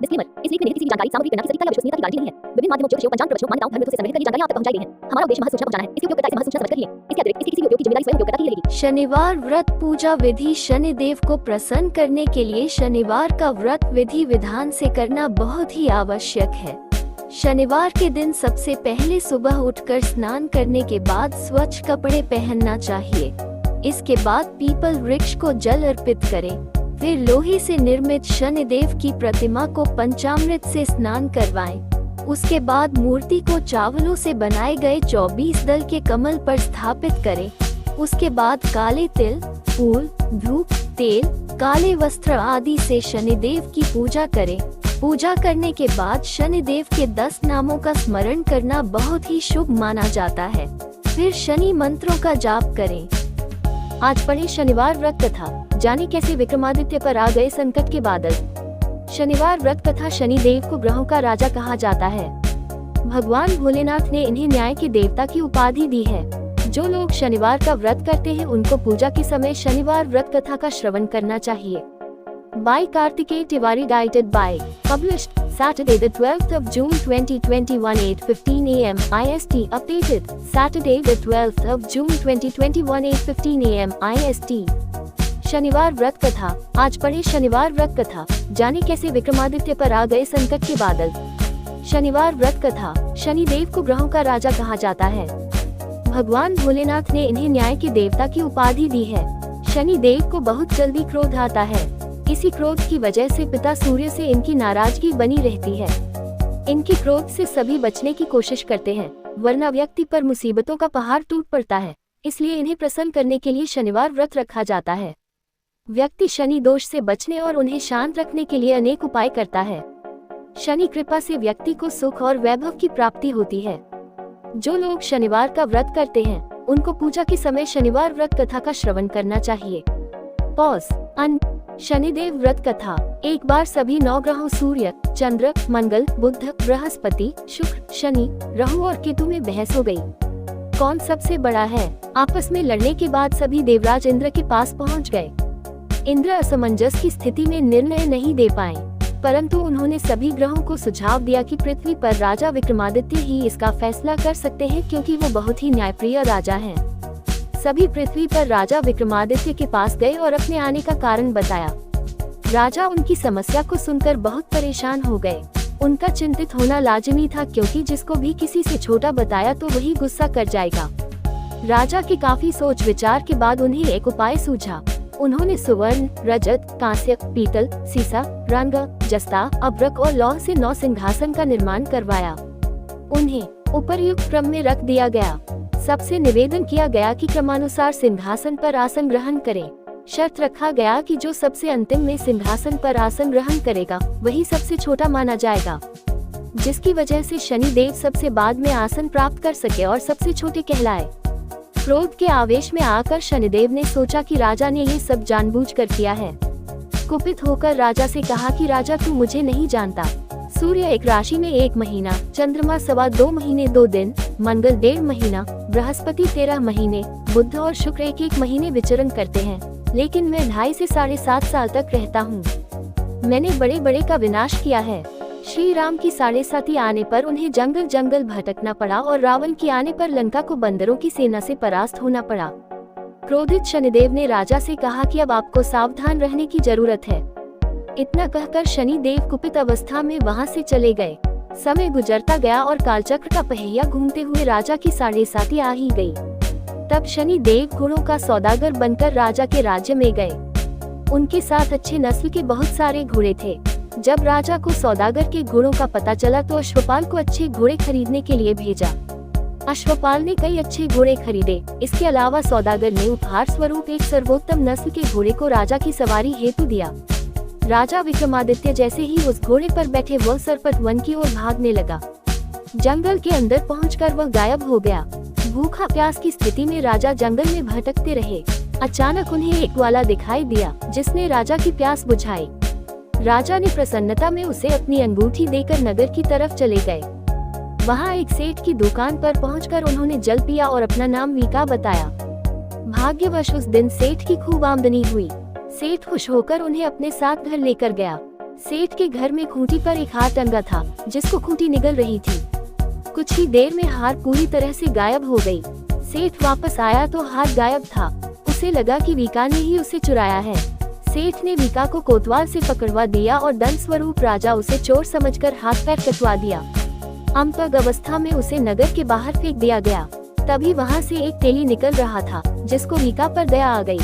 Disclaimer, इस लेख में किसी भी जानकारी सामग्री प्रणाली सटीकता या विश्वसनीयता की गारंटी नहीं है। विभिन्न माध्यमों, ज्योतिषियों, पंचांग प्रवचनों, मान्यताओं, धर्म ग्रंथों से संग्रहित करी जानकारियां आप तक पहुंचाई गई हैं। हमारा उद्देश्य महज सूचना पहुंचाना है। इसकी उपयोगिता इसे महज सूचना समझकर ही है। इसके अतिरिक्त इसकी किसी भी उपयोग की जिम्मेदारी स्वयं उपयोगकर्ता की ही रहेगी। शनिवार व्रत पूजा विधि। शनिदेव को प्रसन्न करने के लिए शनिवार का व्रत विधि विधान से करना बहुत ही आवश्यक है। शनिवार के दिन सबसे पहले सुबह उठकर स्नान करने के बाद स्वच्छ कपड़े पहनना चाहिए। इसके बाद पीपल वृक्ष को जल अर्पित करें। फिर लोहे से निर्मित शनिदेव की प्रतिमा को पंचामृत से स्नान करवाएं। उसके बाद मूर्ति को चावलों से बनाए गए 24 दल के कमल पर स्थापित करें। उसके बाद काले तिल, फूल, धूप, तेल, काले वस्त्र आदि से शनिदेव की पूजा करें। पूजा करने के बाद शनिदेव के 10 नामों का स्मरण करना बहुत ही शुभ माना जाता है। फिर शनि मंत्रों का जाप करें। आज पढ़े शनिवार व्रत कथा। जाने कैसे विक्रमादित्य पर आ गए संकट के बादल। शनिवार व्रत कथा। शनिदेव को ग्रहों का राजा कहा जाता है। भगवान भोलेनाथ ने इन्हें न्याय के देवता की उपाधि दी है। जो लोग शनिवार का व्रत करते हैं उनको पूजा के समय शनिवार व्रत कथा का श्रवण करना चाहिए। By Kartikeya Tiwari, guided by. Published Saturday the 12th of June 2021 8:15 AM IST. Updated Saturday the 12th of June 2021 8:15 AM IST. शनिवार व्रत कथा। आज पढ़े शनिवार व्रत कथा। जाने कैसे विक्रमादित्य पर आ गए संकट के बादल। शनिवार व्रत कथा। शनिदेव को ग्रहों का राजा कहा जाता है। भगवान भोलेनाथ ने इन्हें न्याय के देवता की उपाधि दी है। शनिदेव को बहुत जल्दी क्रोध आता है। इसी क्रोध की वजह से पिता सूर्य से इनकी नाराजगी बनी रहती है। इनके क्रोध से सभी बचने की कोशिश करते हैं, वरना व्यक्ति पर मुसीबतों का पहाड़ टूट पड़ता है। इसलिए इन्हें प्रसन्न करने के लिए शनिवार व्रत रखा जाता है। व्यक्ति शनि दोष से बचने और उन्हें शांत रखने के लिए अनेक उपाय करता है। शनि कृपा से व्यक्ति को सुख और वैभव की प्राप्ति होती है। जो लोग शनिवार का व्रत करते हैं उनको पूजा के समय शनिवार व्रत कथा का श्रवण करना चाहिए। पॉज। शनिदेव व्रत कथा। एक बार सभी 9 ग्रहों सूर्य, चंद्र, मंगल, बुध, बृहस्पति, शुक्र, शनि, राहु और केतु में बहस हो गई। कौन सबसे बड़ा है। आपस में लड़ने के बाद सभी देवराज इंद्र के पास पहुंच गए। इंद्र असमंजस की स्थिति में निर्णय नहीं दे पाए, परंतु उन्होंने सभी ग्रहों को सुझाव दिया कि पृथ्वी पर राजा विक्रमादित्य ही इसका फैसला कर सकते हैं, क्योंकि वो बहुत ही न्यायप्रिय राजा हैं। सभी पृथ्वी पर राजा विक्रमादित्य के पास गए और अपने आने का कारण बताया। राजा उनकी समस्या को सुनकर बहुत परेशान हो गए। उनका चिंतित होना लाजिमी था, क्योंकि जिसको भी किसी से छोटा बताया तो वही गुस्सा कर जाएगा। राजा की काफी सोच विचार के बाद उन्हें एक उपाय सूझा। उन्होंने सुवर्ण, रजत, कांस्य, पीतल, सीसा, रंग, जस्ता, अभ्रक और लौह से 9 सिंहासन का निर्माण करवाया। उन्हें उपर्युक्त क्रम में रख दिया गया। सबसे निवेदन किया गया कि क्रमानुसार सिंहासन पर आसन ग्रहण करें। शर्त रखा गया कि जो सबसे अंतिम में सिंहासन पर आसन ग्रहण करेगा वही सबसे छोटा माना जाएगा, जिसकी वजह से शनिदेव सबसे बाद में आसन प्राप्त कर सके और सबसे छोटे कहलाए। क्रोध के आवेश में आकर शनिदेव ने सोचा कि राजा ने ये सब जानबूझकर किया है। कुपित होकर राजा से कहा कि राजा, तू मुझे नहीं जानता। सूर्य एक राशि में 1 महीना, चंद्रमा 2.25 महीने 2 दिन, मंगल 1.5 महीना, बृहस्पति 13 महीने, बुध और शुक्र 1 महीने विचरण करते हैं, लेकिन मैं 2.5 से 7.5 साल तक रहता हूँ। मैंने बड़े बड़े का विनाश किया है। श्री राम की 7.5 आने पर उन्हें जंगल जंगल भटकना पड़ा और रावण की आने पर लंका को बंदरों की सेना से परास्त होना पड़ा। क्रोधित शनिदेव ने राजा से कहा कि अब आपको सावधान रहने की जरूरत है। इतना कहकर शनिदेव कुपित अवस्था में वहां से चले गए। समय गुजरता गया और कालचक्र का पहिया घूमते हुए राजा की 7.5 आ ही गई। तब शनिदेव घोड़ों का सौदागर बनकर राजा के राज्य में गए। उनके साथ अच्छे नस्ल के बहुत सारे घोड़े थे। जब राजा को सौदागर के घोड़ों का पता चला तो अश्वपाल को अच्छे घोड़े खरीदने के लिए भेजा। अश्वपाल ने कई अच्छे घोड़े खरीदे। इसके अलावा सौदागर ने उपहार स्वरूप एक सर्वोत्तम नस्ल के घोड़े को राजा की सवारी हेतु दिया। राजा विक्रमादित्य जैसे ही उस घोड़े पर बैठे वह सरपट वन की ओर भागने लगा। जंगल के अंदर पहुंचकर वह गायब हो गया। भूखा प्यास की स्थिति में राजा जंगल में भटकते रहे। अचानक उन्हें एक ग्वाला दिखाई दिया, जिसने राजा की प्यास बुझाई। राजा ने प्रसन्नता में उसे अपनी अंगूठी देकर नगर की तरफ चले गए। वहां एक सेठ की दुकान पर पहुंचकर उन्होंने जल पिया और अपना नाम वीका बताया। भाग्यवश उस दिन सेठ की खूब आमदनी हुई। सेठ खुश होकर उन्हें अपने साथ घर लेकर गया। सेठ के घर में खूंटी पर एक हार टंगा था, जिसको खूंटी निगल रही थी। कुछ ही देर में हार पूरी तरह से गायब हो गई। सेठ वापस आया तो हार गायब था। उसे लगा कि वीका ने ही उसे चुराया है। सेठ ने वीका को कोतवाल से पकड़वा दिया और दंड स्वरूप राजा उसे चोर समझकर हाथ पैर कटवा दिया। अमपग अवस्था में उसे नगर के बाहर फेंक दिया गया। तभी वहाँ से एक तेली निकल रहा था, जिसको वीका पर दया आ गई।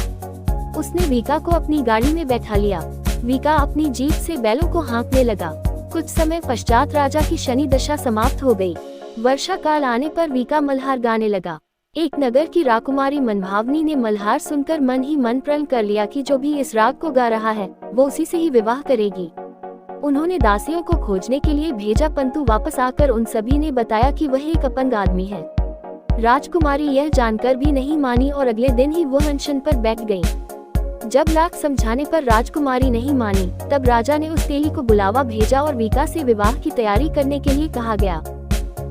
उसने वीका को अपनी गाड़ी में बैठा लिया। वीका अपनी जीप से बैलों को हाँकने लगा। कुछ समय पश्चात राजा की शनि दशा समाप्त हो गई। वर्षा काल आने पर वीका मल्हार गाने लगा। एक नगर की राकुमारी मनभावनी ने मल्हार सुनकर मन ही मन प्रण कर लिया कि जो भी इस राग को गा रहा है वो उसी से ही विवाह करेगी। उन्होंने दासियों को खोजने के लिए भेजा, परंतु वापस आकर उन सभी ने बताया कि वह एक अपंग आदमी है। राजकुमारी यह जानकर भी नहीं मानी और अगले दिन ही वो अनशन पर बैठ गई। जब लाख समझाने पर राजकुमारी नहीं मानी, तब राजा ने उस तेली को बुलावा भेजा और वीका से विवाह की तैयारी करने के लिए कहा गया।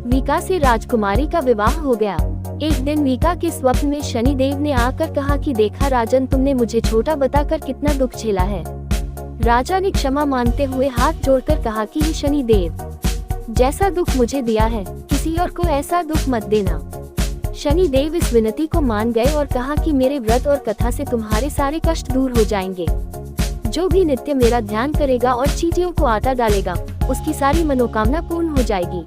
वीका से राजकुमारी का विवाह हो गया। एक दिन वीका के स्वप्न में शनि देव ने आकर कहा कि देखा राजन, तुमने मुझे छोटा बताकर कितना दुख झेला है। राजा ने क्षमा मांगते हुए हाथ जोड़कर कहा कि हे शनि देव, जैसा दुख मुझे दिया है किसी और को ऐसा दुख मत देना। शनि देव इस विनती को मान गए और कहा कि मेरे व्रत और कथा से तुम्हारे सारे कष्ट दूर हो जाएंगे। जो भी नित्य मेरा ध्यान करेगा और चींटियों को आटा डालेगा, उसकी सारी मनोकामना पूर्ण हो जाएगी।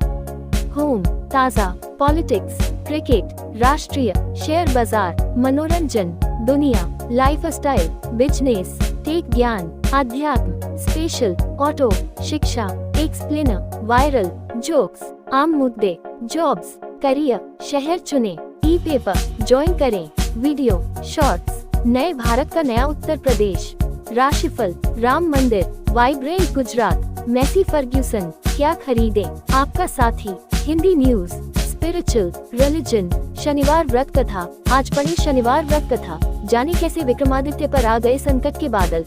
होम, ताजा, पॉलिटिक्स, क्रिकेट, राष्ट्रीय, शेयर बाजार, मनोरंजन, दुनिया, लाइफस्टाइल, बिजनेस, टेक ज्ञान, अध्यात्म, स्पेशल, ऑटो, शिक्षा, एक्सप्लेनर, वायरल, जोक्स, आम मुद्दे, जॉब्स, करियर, शहर चुने, ई पेपर, ज्वाइन करें, वीडियो, शॉर्ट्स, नए भारत का नया उत्तर प्रदेश, राशिफल, राम मंदिर, वाइब्रेंट गुजरात, मेसी फर्ग्यूसन, क्या खरीदे, आपका साथी, हिंदी न्यूज, स्पिरिचुअल, रिलीजन, शनिवार व्रत कथा। आज पढ़े शनिवार व्रत कथा, जाने कैसे विक्रमादित्य पर आ गए संकट के बादल।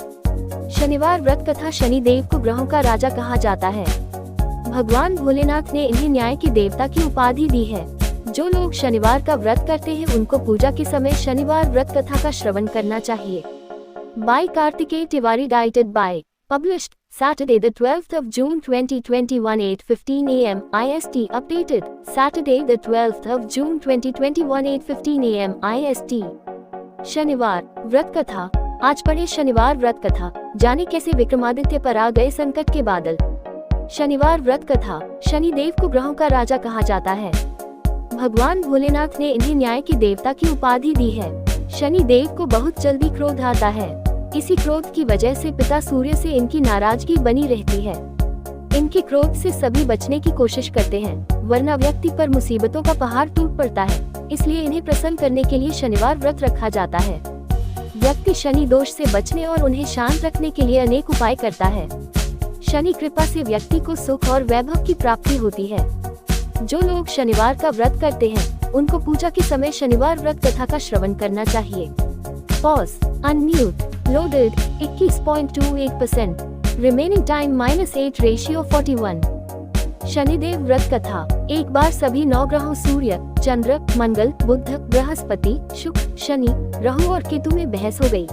शनिवार व्रत कथा। शनि देव को ग्रहों का राजा कहा जाता है। भगवान भोलेनाथ ने इन्हें न्याय के देवता की उपाधि दी है। जो लोग शनिवार का व्रत करते हैं उनको पूजा के समय शनिवार व्रत कथा का श्रवण करना चाहिए। By Kartikeya Tiwari, edited by, published Saturday the 12th of June 2021 8:15 AM IST, updated Saturday the 12th of June 2021 8:15 AM IST। शनिवार व्रत कथा। आज पढ़े शनिवार व्रत कथा, जाने कैसे विक्रमादित्य पर आ गए संकट के बादल। शनिवार व्रत कथा। शनि देव को ग्रहों का राजा कहा जाता है। भगवान भोलेनाथ ने इन्हें न्याय के देवता की उपाधि दी है। शनि देव को बहुत जल्दी क्रोध आता है। इसी क्रोध की वजह से पिता सूर्य से इनकी नाराजगी बनी रहती है। इनके क्रोध से सभी बचने की कोशिश करते हैं, वरना व्यक्ति पर मुसीबतों का पहाड़ टूट पड़ता है। इसलिए इन्हें प्रसन्न करने के लिए शनिवार व्रत रखा जाता है। व्यक्ति शनि दोष से बचने और उन्हें शांत रखने के लिए अनेक उपाय करता है। शनि कृपा से व्यक्ति को सुख और वैभव की प्राप्ति होती है। जो लोग शनिवार का व्रत करते हैं उनको पूजा के समय शनिवार व्रत कथा का श्रवण करना चाहिए। Pause, unmute, loaded 21.28%, remaining time -8 ratio 41। Shanidev व्रत कथा। एक बार सभी 9 ग्रहों सूर्य, चंद्र, मंगल, बुध, बृहस्पति, शुक्र, शनि, राहु और केतु में बहस हो गई।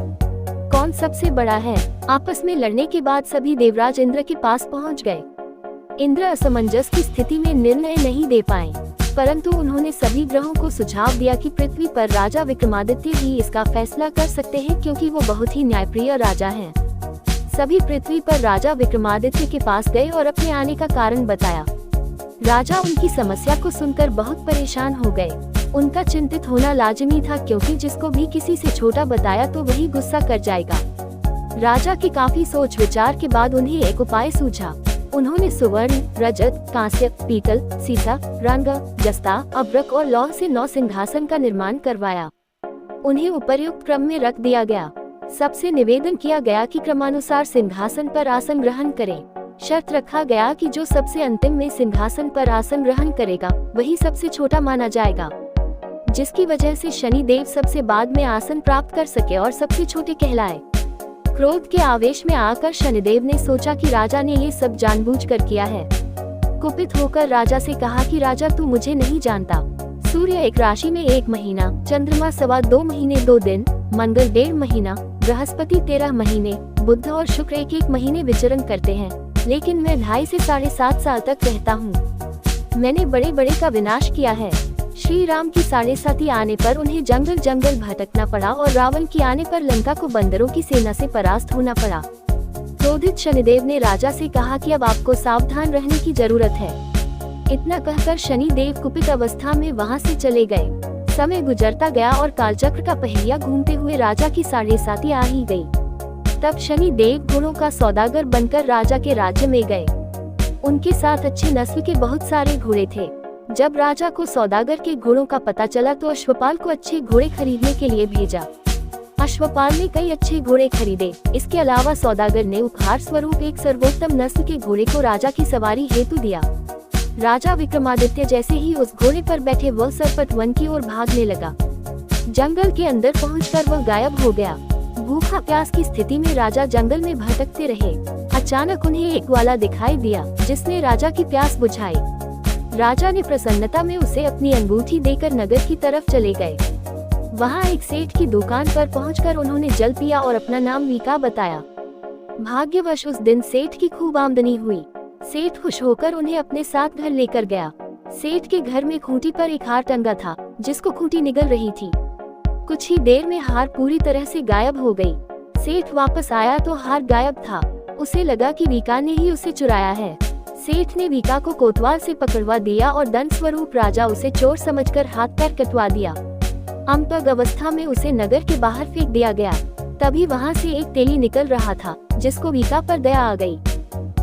कौन सबसे बड़ा है? आपस में लड़ने के बाद सभी देवराज इंद्र के पास पहुंच गए। इंद्र असमंजस की स्थिति में निर्णय नहीं दे पाए, परंतु उन्होंने सभी ग्रहों को सुझाव दिया कि पृथ्वी पर राजा विक्रमादित्य ही इसका फैसला कर सकते हैं, क्योंकि वो बहुत ही न्यायप्रिय राजा हैं। सभी पृथ्वी पर राजा विक्रमादित्य के पास गए और अपने आने का कारण बताया। राजा उनकी समस्या को सुनकर बहुत परेशान हो गए। उनका चिंतित होना लाजमी था, क्योंकि जिसको भी किसी से छोटा बताया तो वही गुस्सा कर जाएगा। राजा की काफी सोच विचार के बाद उन्हें एक उपाय सूझा। उन्होंने सुवर्ण, रजत, कांस्य, पीतल, सीसा, रंग, जस्ता, अभ्रक और लौह से 9 सिंहासन का निर्माण करवाया। उन्हें उपर्युक्त क्रम में रख दिया गया। सबसे निवेदन किया गया कि क्रमानुसार सिंहासन पर आसन ग्रहण करें। शर्त रखा गया कि जो सबसे अंतिम में सिंहासन पर आसन ग्रहण करेगा वही सबसे छोटा माना जाएगा, जिसकी वजह से शनि देव सबसे बाद में आसन प्राप्त कर सके और सबसे छोटे कहलाए। क्रोध के आवेश में आकर शनिदेव ने सोचा कि राजा ने ये सब जानबूझकर किया है। कुपित होकर राजा से कहा कि राजा, तू मुझे नहीं जानता। सूर्य एक राशि में 1 महीना, चंद्रमा 2.25 महीने 2 दिन, मंगल 1.5 महीना, बृहस्पति 13 महीने, बुध और शुक्र एक महीने विचरण करते हैं, लेकिन मैं 2.5 से 7.5 साल तक रहता हूँ। मैंने बड़े बड़े का विनाश किया है। श्री राम की 7.5 आने पर उन्हें जंगल जंगल भटकना पड़ा और रावण की आने पर लंका को बंदरों की सेना से परास्त होना पड़ा। क्रोधित शनिदेव ने राजा से कहा कि अब आपको सावधान रहने की जरूरत है। इतना कहकर शनिदेव कुपित अवस्था में वहां से चले गए। समय गुजरता गया और कालचक्र का पहिया घूमते हुए राजा की 7.5 आ ही गई। तब शनिदेव घोड़ों का सौदागर बनकर राजा के राज्य में गए। उनके साथ अच्छी नस्ल के बहुत सारे घोड़े थे। जब राजा को सौदागर के घोड़ों का पता चला तो अश्वपाल को अच्छे घोड़े खरीदने के लिए भेजा। अश्वपाल ने कई अच्छे घोड़े खरीदे। इसके अलावा सौदागर ने उपहार स्वरूप एक सर्वोत्तम नस्ल के घोड़े को राजा की सवारी हेतु दिया। राजा विक्रमादित्य जैसे ही उस घोड़े पर बैठे वह सरपट वन की ओर भागने लगा। जंगल के अंदर पहुंचकर वह गायब हो गया। भूखा प्यास की स्थिति में राजा जंगल में भटकते रहे। अचानक उन्हें एक ग्वाला दिखाई दिया जिसने राजा की प्यास बुझाई। राजा ने प्रसन्नता में उसे अपनी अंगूठी देकर नगर की तरफ चले गए। वहां एक सेठ की दुकान पर पहुंचकर उन्होंने जल पिया और अपना नाम वीका बताया। भाग्यवश उस दिन सेठ की खूब आमदनी हुई। सेठ खुश होकर उन्हें अपने साथ घर लेकर गया। सेठ के घर में खूंटी पर एक हार टंगा था जिसको खूंटी निगल रही थी। कुछ ही देर में हार पूरी तरह से गायब हो गई। सेठ वापस आया तो हार गायब था। उसे लगा कि वीका ने ही उसे चुराया है। सेठ ने वीका को कोतवाल से पकड़वा दिया और दंड स्वरूप राजा उसे चोर समझकर हाथ पैर कटवा दिया। अमपग अवस्था में उसे नगर के बाहर फेंक दिया गया। तभी वहां से एक तेली निकल रहा था जिसको वीका पर दया आ गई।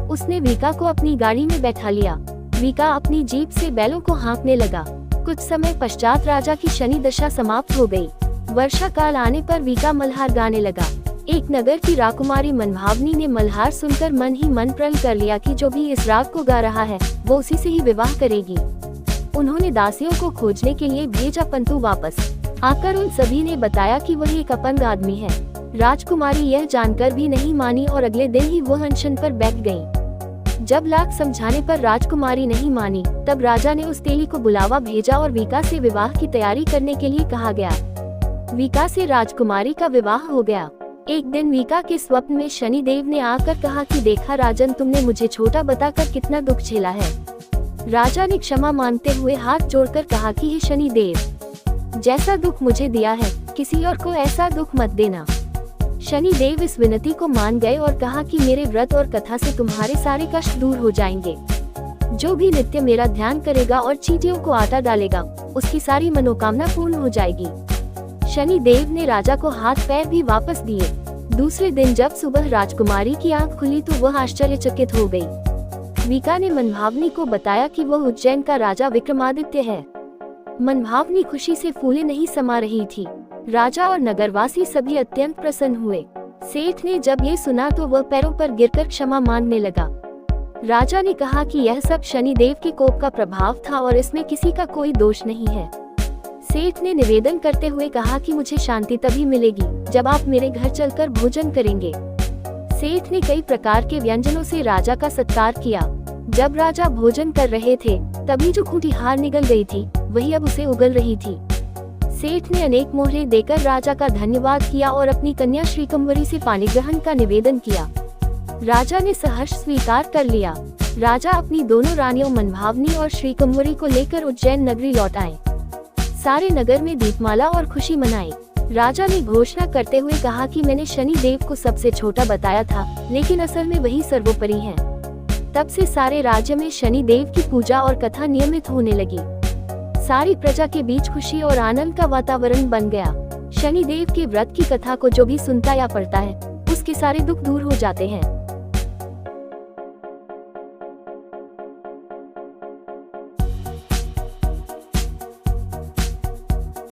उसने वीका को अपनी गाड़ी में बैठा लिया। वीका अपनी जीप से बैलों को हाँकने लगा। कुछ समय पश्चात राजा की शनि दशा समाप्त हो गई। वर्षा काल आने पर वीका मल्हार गाने लगा। एक नगर की राकुमारी मनभावनी ने मल्हार सुनकर मन ही मन प्रण कर लिया कि जो भी इस राग को गा रहा है वो उसी से ही विवाह करेगी। उन्होंने दासियों को खोजने के लिए भेजा, परंतु वापस आकर उन सभी ने बताया कि वह एक अपंग आदमी है। राजकुमारी यह जानकर भी नहीं मानी और अगले दिन ही वह अनशन पर बैठ गयी। जब लाख समझाने पर राजकुमारी नहीं मानी तब राजा ने उस तेली को बुलावा भेजा और वीका से विवाह की तैयारी करने के लिए कहा गया। वीका से राजकुमारी का विवाह हो गया। एक दिन वीका के स्वप्न में शनिदेव ने आकर कहा कि देखा राजन, तुमने मुझे छोटा बताकर कितना दुख झेला है। राजा ने क्षमा मांगते हुए हाथ जोड़कर कहा कि हे शनिदेव, जैसा दुख मुझे दिया है किसी और को ऐसा दुख मत देना। शनिदेव इस विनती को मान गए और कहा कि मेरे व्रत और कथा से तुम्हारे सारे कष्ट दूर हो जाएंगे। जो भी नित्य मेरा ध्यान करेगा और चींटियों को आटा डालेगा उसकी सारी मनोकामना पूर्ण हो जाएगी। शनिदेव ने राजा को हाथ पैर भी वापस दिए। दूसरे दिन जब सुबह राजकुमारी की आंख खुली तो वह आश्चर्यचकित हो गई। वीका ने मनभावनी को बताया कि वह उज्जैन का राजा विक्रमादित्य है। मनभावनी खुशी से फूले नहीं समा रही थी। राजा और नगरवासी सभी अत्यंत प्रसन्न हुए। सेठ ने जब ये सुना तो वह पैरों पर गिरकर क्षमा मांगने लगा। राजा ने कहा कि यह सब शनिदेव के कोप का प्रभाव था और इसमें किसी का कोई दोष नहीं है। सेठ ने निवेदन करते हुए कहा कि मुझे शांति तभी मिलेगी जब आप मेरे घर चलकर भोजन करेंगे। सेठ ने कई प्रकार के व्यंजनों से राजा का सत्कार किया। जब राजा भोजन कर रहे थे तभी जो खूंटी हार निगल गई थी वही अब उसे उगल रही थी। सेठ ने अनेक मोहरे देकर राजा का धन्यवाद किया और अपनी कन्या श्रीकंवरी से पानी ग्रहण का निवेदन किया। राजा ने सहर्ष स्वीकार कर लिया। राजा अपनी दोनों रानियों मनभावनी और श्रीकंवरी को लेकर उज्जैन नगरी लौट आए। सारे नगर में दीपमाला और खुशी मनाई। राजा ने घोषणा करते हुए कहा कि मैंने शनि देव को सबसे छोटा बताया था, लेकिन असल में वही सर्वोपरि हैं। तब से सारे राज्य में शनि देव की पूजा और कथा नियमित होने लगी। सारी प्रजा के बीच खुशी और आनंद का वातावरण बन गया। शनि देव के व्रत की कथा को जो भी सुनता या पढ़ता है उसके सारे दुख दूर हो जाते हैं।